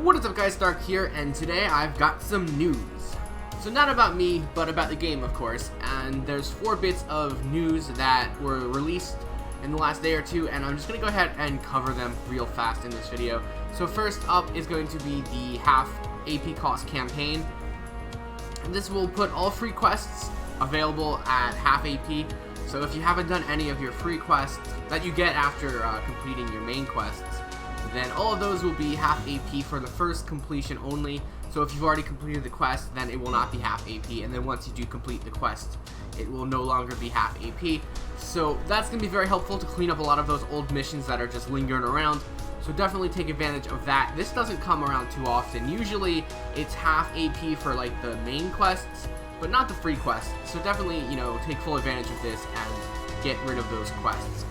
What is up guys, Stark here, and today I've got some news. So not about me, but about the game of course, and there's 4 bits of news that were released in the last day or two, and I'm just going to go ahead and cover them real fast in this video. So first up is going to be the half AP cost campaign, and this will put all free quests available at half AP. So if you haven't done any of your free quests that you get after completing your main quests, then all of those will be half AP for the first completion only. So if you've already completed the quest, then it will not be half AP, and then once you do complete the quest, it will no longer be half AP. So that's going to be very helpful to clean up a lot of those old missions that are just lingering around. So definitely take advantage of that. This doesn't come around too often. Usually it's half AP for like the main quests, but not the free quests. So definitely, take full advantage of this and get rid of those quests.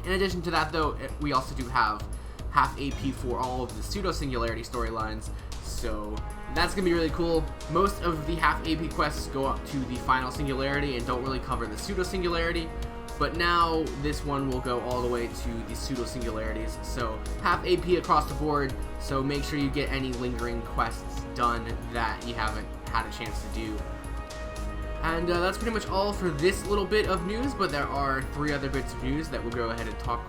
In addition to that though, we also do have half AP for all of the pseudo-singularity storylines, so that's going to be really cool. Most of the half AP quests go up to the final singularity and don't really cover the pseudo-singularity, but now this one will go all the way to the pseudo-singularities, so half AP across the board, so make sure you get any lingering quests done that you haven't had a chance to do. And that's pretty much all for this little bit of news, but there are 3 other bits of news that we'll go ahead and talk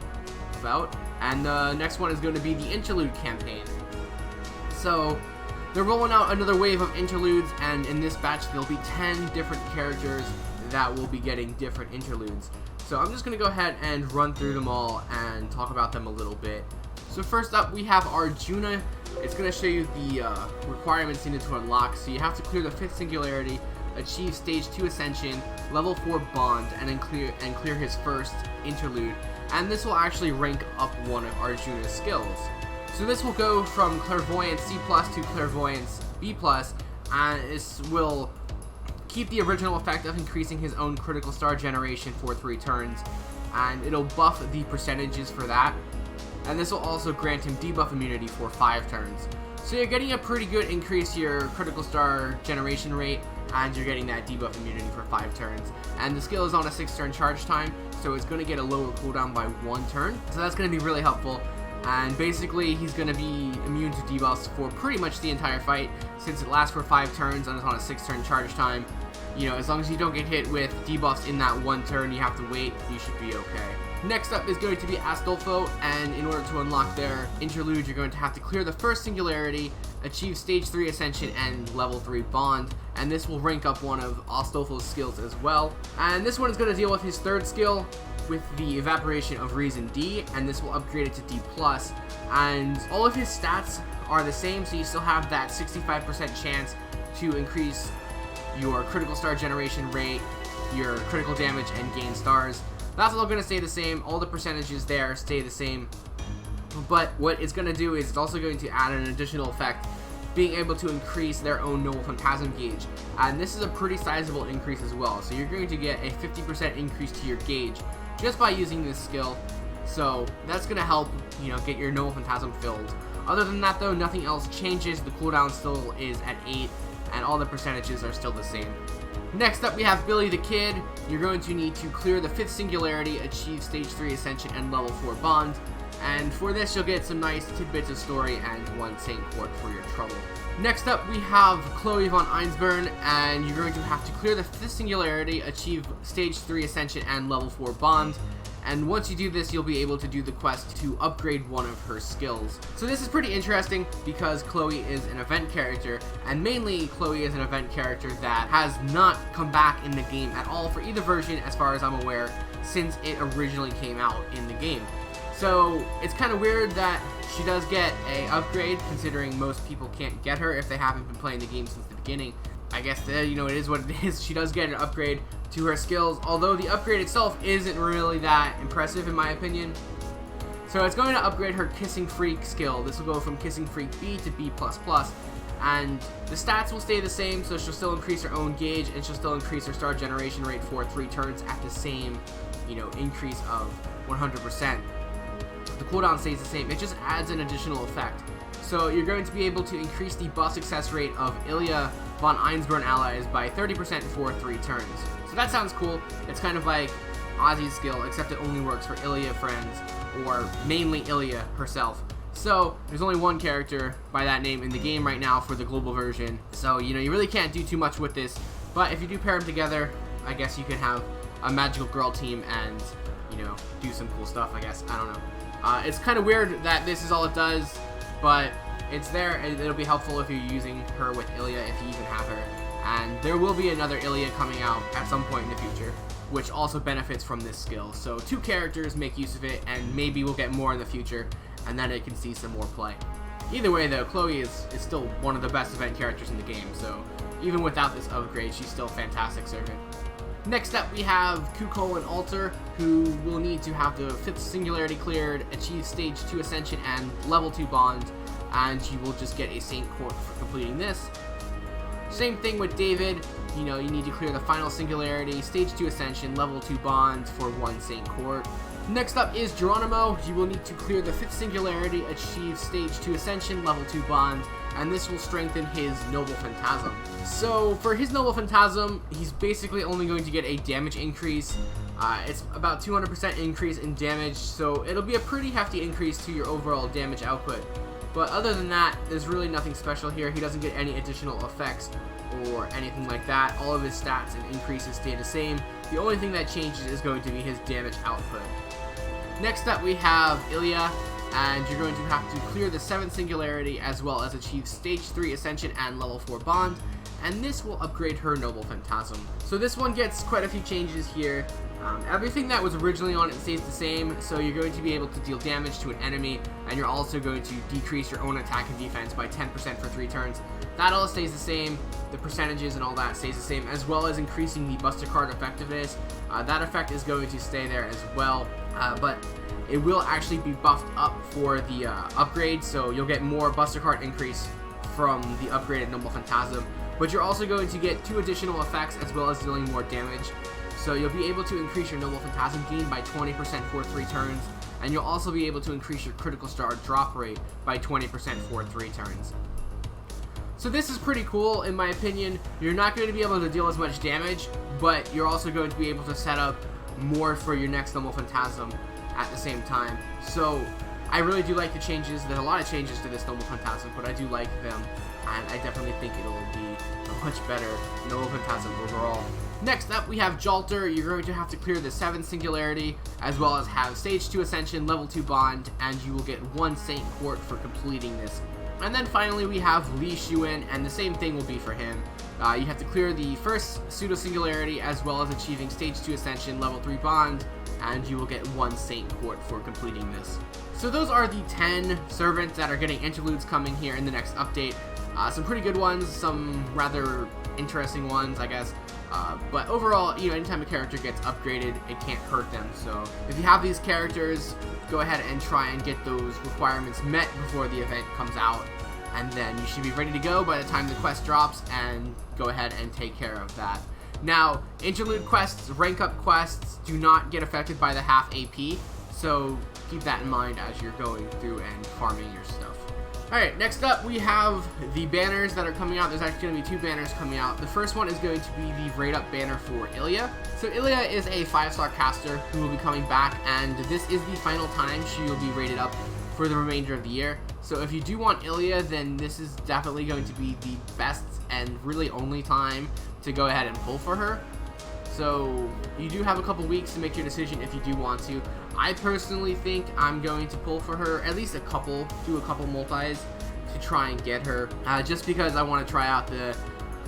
about. And the next one is going to be the interlude campaign. So they're rolling out another wave of interludes, and in this batch there'll be 10 different characters that will be getting different interludes. So I'm just going to go ahead and run through them all and talk about them a little bit. So first up we have Arjuna. It's going to show you the requirements needed to unlock. So you have to clear the 5th singularity, achieve stage 2 ascension, level 4 bond, and then clear his first interlude. And this will actually rank up one of Arjuna's skills. So this will go from Clairvoyance C+ to Clairvoyance B+, and this will keep the original effect of increasing his own critical star generation for 3 turns, and it'll buff the percentages for that. And this will also grant him debuff immunity for 5 turns. So you're getting a pretty good increase to your critical star generation rate, and you're getting that debuff immunity for 5 turns. And the skill is on a 6-turn charge time, so it's going to get a lower cooldown by 1 turn. So that's going to be really helpful. And basically, he's going to be immune to debuffs for pretty much the entire fight, since it lasts for 5 turns and it's on a 6-turn charge time. As long as you don't get hit with debuffs in that 1 turn, you have to wait, you should be okay. Next up is going to be Astolfo, and in order to unlock their interlude, you're going to have to clear the first singularity, achieve stage 3 ascension, and level 3 bond, and this will rank up one of Astolfo's skills as well. And this one is going to deal with his 3rd skill with the evaporation of reason D, and this will upgrade it to D+, and all of his stats are the same, so you still have that 65% chance to increase your critical star generation rate, your critical damage, and gain stars. That's all going to stay the same. All the percentages there stay the same. But what it's going to do is it's also going to add an additional effect, being able to increase their own Noble Phantasm gauge. And this is a pretty sizable increase as well. So you're going to get a 50% increase to your gauge just by using this skill. So that's going to help, get your Noble Phantasm filled. Other than that though, nothing else changes. The cooldown still is at 8, and all the percentages are still the same. Next up we have Billy the Kid. You're going to need to clear the 5th singularity, achieve stage 3 ascension, and level 4 bond. And for this you'll get some nice tidbits of story and 1 Saint Court for your trouble. Next up we have Chloe von Einsburn, and you're going to have to clear the 5th singularity, achieve stage 3 ascension, and level 4 bond. And once you do this, you'll be able to do the quest to upgrade one of her skills. So this is pretty interesting because Chloe is an event character, and mainly Chloe is an event character that has not come back in the game at all for either version as far as I'm aware since it originally came out in the game. So it's kind of weird that she does get a upgrade, considering most people can't get her if they haven't been playing the game since the beginning. I guess it is what it is. She does get an upgrade to her skills, although the upgrade itself isn't really that impressive in my opinion. So it's going to upgrade her Kissing Freak skill. This will go from Kissing Freak B to B++, and the stats will stay the same, so she'll still increase her own gauge, and she'll still increase her star generation rate for 3 turns at the same, increase of 100%. The cooldown stays the same. It just adds an additional effect. So you're going to be able to increase the buff success rate of Ilya von Einsburn allies by 30% for 3 turns. So that sounds cool. It's kind of like Ozzy's skill, except it only works for Ilya friends, or mainly Ilya herself. So there's only one character by that name in the game right now for the global version. So, you know, you really can't do too much with this. But if you do pair them together, I guess you can have a magical girl team and, you know, do some cool stuff, I guess. I don't know. It's kind of weird that this is all it does, but it's there, and it'll be helpful if you're using her with Ilya, if you even have her. And there will be another Ilya coming out at some point in the future, which also benefits from this skill. So 2 characters make use of it, and maybe we'll get more in the future, and then it can see some more play. Either way, though, Chloe is still one of the best event characters in the game, so even without this upgrade, she's still a fantastic servant. Next up, we have Kuko and Alter, who will need to have the 5th Singularity cleared, achieve Stage 2 Ascension, and Level 2 Bond, and you will just get a Saint Court for completing this. Same thing with David. You know, you need to clear the final Singularity, Stage 2 Ascension, Level 2 Bond for 1 Saint Court. Next up is Geronimo. You will need to clear the 5th Singularity, achieve Stage 2 Ascension, Level 2 Bond, and this will strengthen his Noble Phantasm. So for his Noble Phantasm, he's basically only going to get a damage increase. It's about 200% increase in damage, so it'll be a pretty hefty increase to your overall damage output. But other than that, there's really nothing special here. He doesn't get any additional effects or anything like that. All of his stats and increases stay the same. The only thing that changes is going to be his damage output. Next up, we have Ilya, and you're going to have to clear the 7th Singularity as well as achieve Stage 3 Ascension and Level 4 Bond, and this will upgrade her Noble Phantasm. So this one gets quite a few changes here. Everything that was originally on it stays the same, so you're going to be able to deal damage to an enemy, and you're also going to decrease your own attack and defense by 10% for 3 turns. That all stays the same, the percentages and all that stays the same, as well as increasing the Buster Card effectiveness. That effect is going to stay there as well, but it will actually be buffed up for the upgrade, so you'll get more Buster Card increase from the upgraded Noble Phantasm, but you're also going to get 2 additional effects as well as dealing more damage. So you'll be able to increase your Noble Phantasm gain by 20% for 3 turns, and you'll also be able to increase your Critical Star drop rate by 20% for 3 turns. So this is pretty cool in my opinion. You're not going to be able to deal as much damage, but you're also going to be able to set up more for your next Noble Phantasm at the same time. So I really do like the changes. There's a lot of changes to this Noble Phantasm, but I do like them, and I definitely think it'll be a much better Noble Phantasm overall. Next up, we have Jalter. You're going to have to clear the 7th Singularity, as well as have Stage 2 Ascension, Level 2 Bond, and you will get 1 Saint Court for completing this. And then finally, we have Li Xuan, and the same thing will be for him. You have to clear the 1st Pseudo Singularity, as well as achieving Stage 2 Ascension, Level 3 Bond, and you will get 1 Saint Court for completing this. So those are the 10 servants that are getting interludes coming here in the next update. Some pretty good ones, some rather interesting ones, I guess. But overall, you know, anytime a character gets upgraded, it can't hurt them. So if you have these characters, go ahead and try and get those requirements met before the event comes out, and then you should be ready to go by the time the quest drops, and go ahead and take care of that. Now, interlude quests, rank up quests, do not get affected by the half AP, so keep that in mind as you're going through and farming your stuff. Alright, next up we have the banners that are coming out. There's actually going to be 2 banners coming out. The first one is going to be the rate up banner for Ilya. So Ilya is a 5-star caster who will be coming back, and this is the final time she will be rated up for the remainder of the year. So if you do want Ilya, then this is definitely going to be the best and really only time to go ahead and pull for her. So you do have a couple weeks to make your decision if you do want to. I personally think I'm going to pull for her, at least do a couple multis to try and get her, just because I want to try out the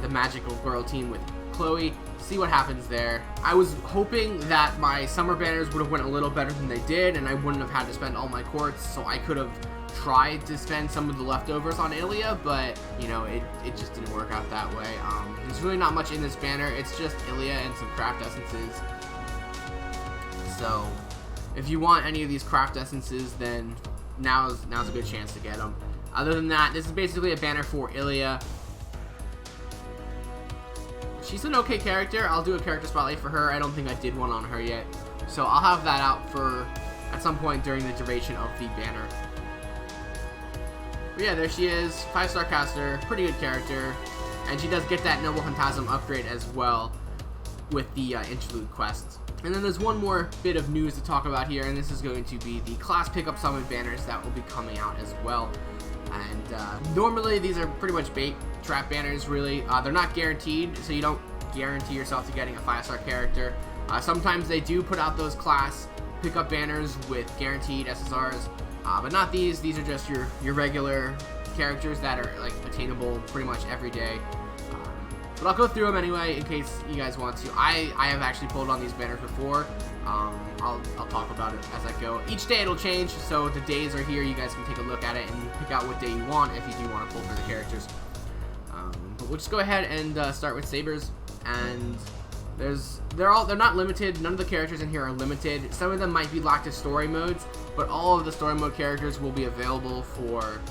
magical girl team with Chloe, see what happens there. I was hoping that my summer banners would have went a little better than they did, and I wouldn't have had to spend all my courts, so I could have tried to spend some of the leftovers on Ilya, but you know, it just didn't work out that way. There's really not much in this banner. It's just Ilya and some craft essences. So if you want any of these craft essences, then now's a good chance to get them. Other than that, this is basically a banner for Ilya. She's an okay character. I'll do a character spotlight for her. I don't think I did one on her yet, so I'll have that out for at some point during the duration of the banner. But yeah, there she is, 5-star caster, pretty good character, and she does get that Noble Phantasm upgrade as well with the interlude quest. And then there's one more bit of news to talk about here, and this is going to be the class pickup summon banners that will be coming out as well. And normally these are pretty much bait trap banners, really. They're not guaranteed, so you don't guarantee yourself to getting a 5-star character. Sometimes they do put out those class pickup banners with guaranteed SSRs, but not these. These are just your regular characters that are like attainable pretty much every day. But I'll go through them anyway in case you guys want to. I have actually pulled on these banners before. I'll talk about it as I go. Each day it'll change, so the days are here. You guys can take a look at it and pick out what day you want if you do want to pull for the characters. But we'll just go ahead and start with Sabers. And they're not limited. None of the characters in here are limited. Some of them might be locked to story modes, but all of the story mode characters will be available for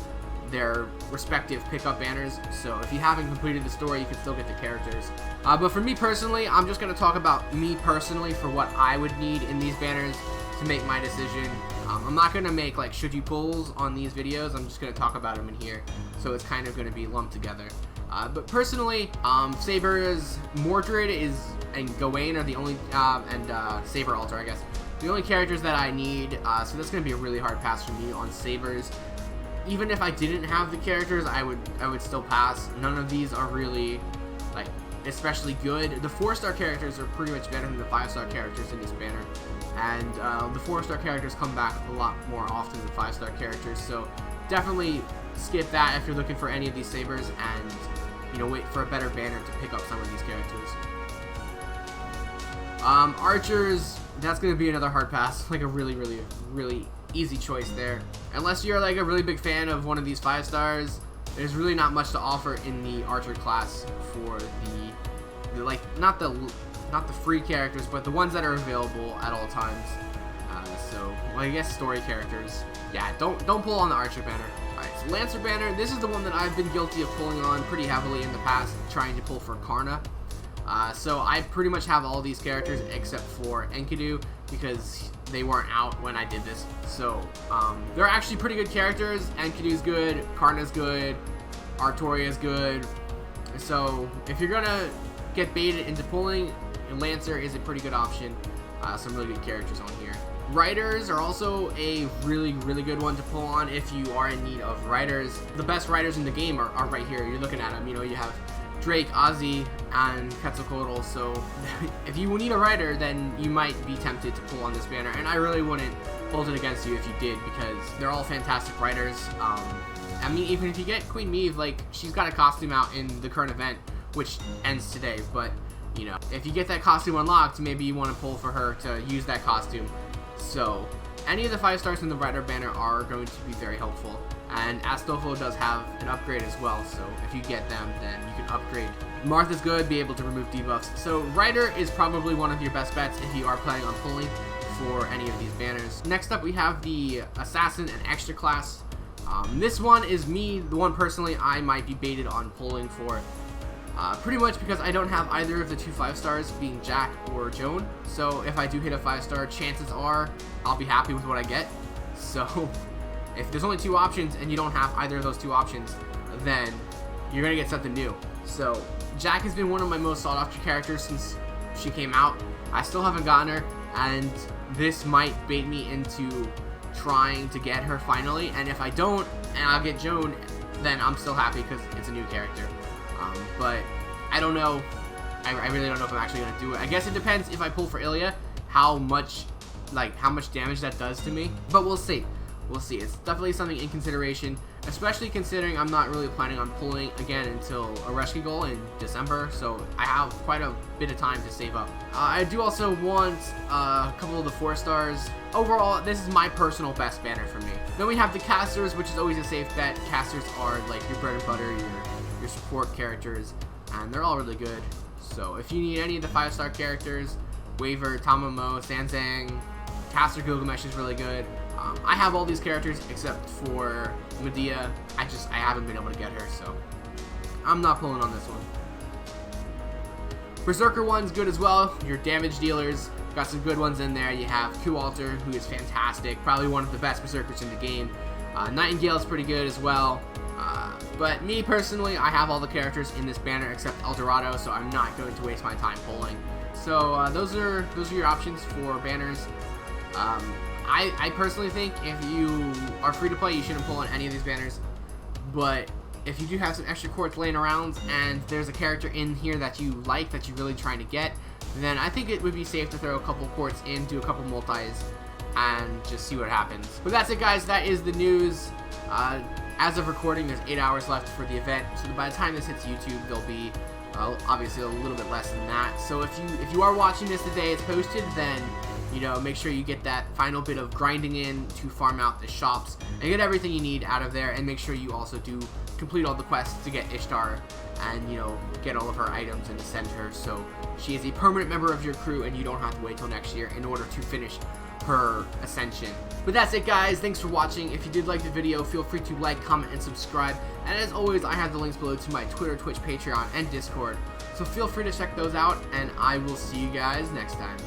their respective pickup banners. So if you haven't completed the story, you can still get the characters. But for me personally, I'm just going to talk about me personally for what I would need in these banners to make my decision. I'm not going to make like should you pulls on these videos. I'm just going to talk about them in here, so it's kind of going to be lumped together. But personally, Sabers, Mordred and Gawain are the only, and Saber Altar, I guess, the only characters that I need. So that's going to be a really hard pass for me on Sabers. Even if I didn't have the characters, I would still pass. None of these are really like especially good. The 4-star characters are pretty much better than the 5-star characters in this banner, and the 4-star characters come back a lot more often than 5-star characters. So definitely skip that if you're looking for any of these Sabers, and wait for a better banner to pick up some of these characters. Archers, that's going to be another hard pass, like a really easy choice there. Unless you're like a really big fan of one of these 5-stars, there's really not much to offer in the Archer class for the like not the free characters, but the ones that are available at all times. So well, I guess story characters. Yeah, don't pull on the Archer banner. Alright, so Lancer banner, this is the one that I've been guilty of pulling on pretty heavily in the past, trying to pull for Karna. So I pretty much have all these characters except for Enkidu, because they weren't out when I did this. So they're actually pretty good characters. Enkidu's good, Karna's good, Artoria's good. So if you're gonna get baited into pulling, Lancer is a pretty good option. Some really good characters on here. Riders are also a really good one to pull on if you are in need of riders. The best riders in the game are right here. You're looking at them. You have Drake, Ozzy, and Quetzalcoatl. So if you need a rider, then you might be tempted to pull on this banner, and I really wouldn't hold it against you if you did, because they're all fantastic riders. I mean, even if you get Queen Maeve, like, she's got a costume out in the current event, which ends today, but if you get that costume unlocked, maybe you want to pull for her to use that costume. So any of the 5-stars in the rider banner are going to be very helpful. And Astolfo does have an upgrade as well, so if you get them, then you can upgrade. Martha's good, be able to remove debuffs. So Rider is probably one of your best bets if you are planning on pulling for any of these banners. Next up, we have the Assassin and Extra class. This one is the one personally I might be baited on pulling for. Pretty much because I don't have either of the 2 5-stars, being Jack or Joan. So if I do hit a 5-star, chances are I'll be happy with what I get. So if there's only 2 options and you don't have either of those 2 options, then you're going to get something new. So Jack has been one of my most sought after characters since she came out. I still haven't gotten her, and this might bait me into trying to get her finally. And if I don't, and I'll get Joan, then I'm still happy because it's a new character. But I don't know. I really don't know if I'm actually going to do it. I guess it depends if I pull for Ilya, how much damage that does to me. But we'll see. We'll see. It's definitely something in consideration, especially considering I'm not really planning on pulling again until a rescue goal in December, so I have quite a bit of time to save up. I do also want a couple of the 4-stars. Overall, this is my personal best banner for me. Then we have the casters, which is always a safe bet. Casters are like your bread and butter, your support characters, and they're all really good. So if you need any of the 5-star characters, Waver, Tamamo, Sanzang, Caster Gilgamesh is really good. I have all these characters except for Medea. I haven't been able to get her, so I'm not pulling on this one. Berserker one's good as well. Your damage dealers, got some good ones in there. You have Q-Alter, who is fantastic, probably one of the best Berserkers in the game. Nightingale is pretty good as well. But me personally, I have all the characters in this banner except Eldorado, so I'm not going to waste my time pulling. So those are your options for banners. I personally think if you are free to play, you shouldn't pull on any of these banners. But if you do have some extra quartz laying around and there's a character in here that you like, that you're really trying to get, then I think it would be safe to throw a couple quartz in, do a couple multis, and just see what happens. But that's it, guys. That is the news. As of recording, there's 8 hours left for the event, so by the time this hits YouTube, there'll be obviously a little bit less than that. So if you are watching this the day it's posted, then make sure you get that final bit of grinding in to farm out the shops and get everything you need out of there, and make sure you also do complete all the quests to get Ishtar and get all of her items and send her so she is a permanent member of your crew and you don't have to wait till next year in order to finish her ascension. But that's it, guys. Thanks for watching. If you did like the video, feel free to like, comment, and subscribe. And as always, I have the links below to my Twitter, Twitch, Patreon, and Discord. So feel free to check those out, and I will see you guys next time.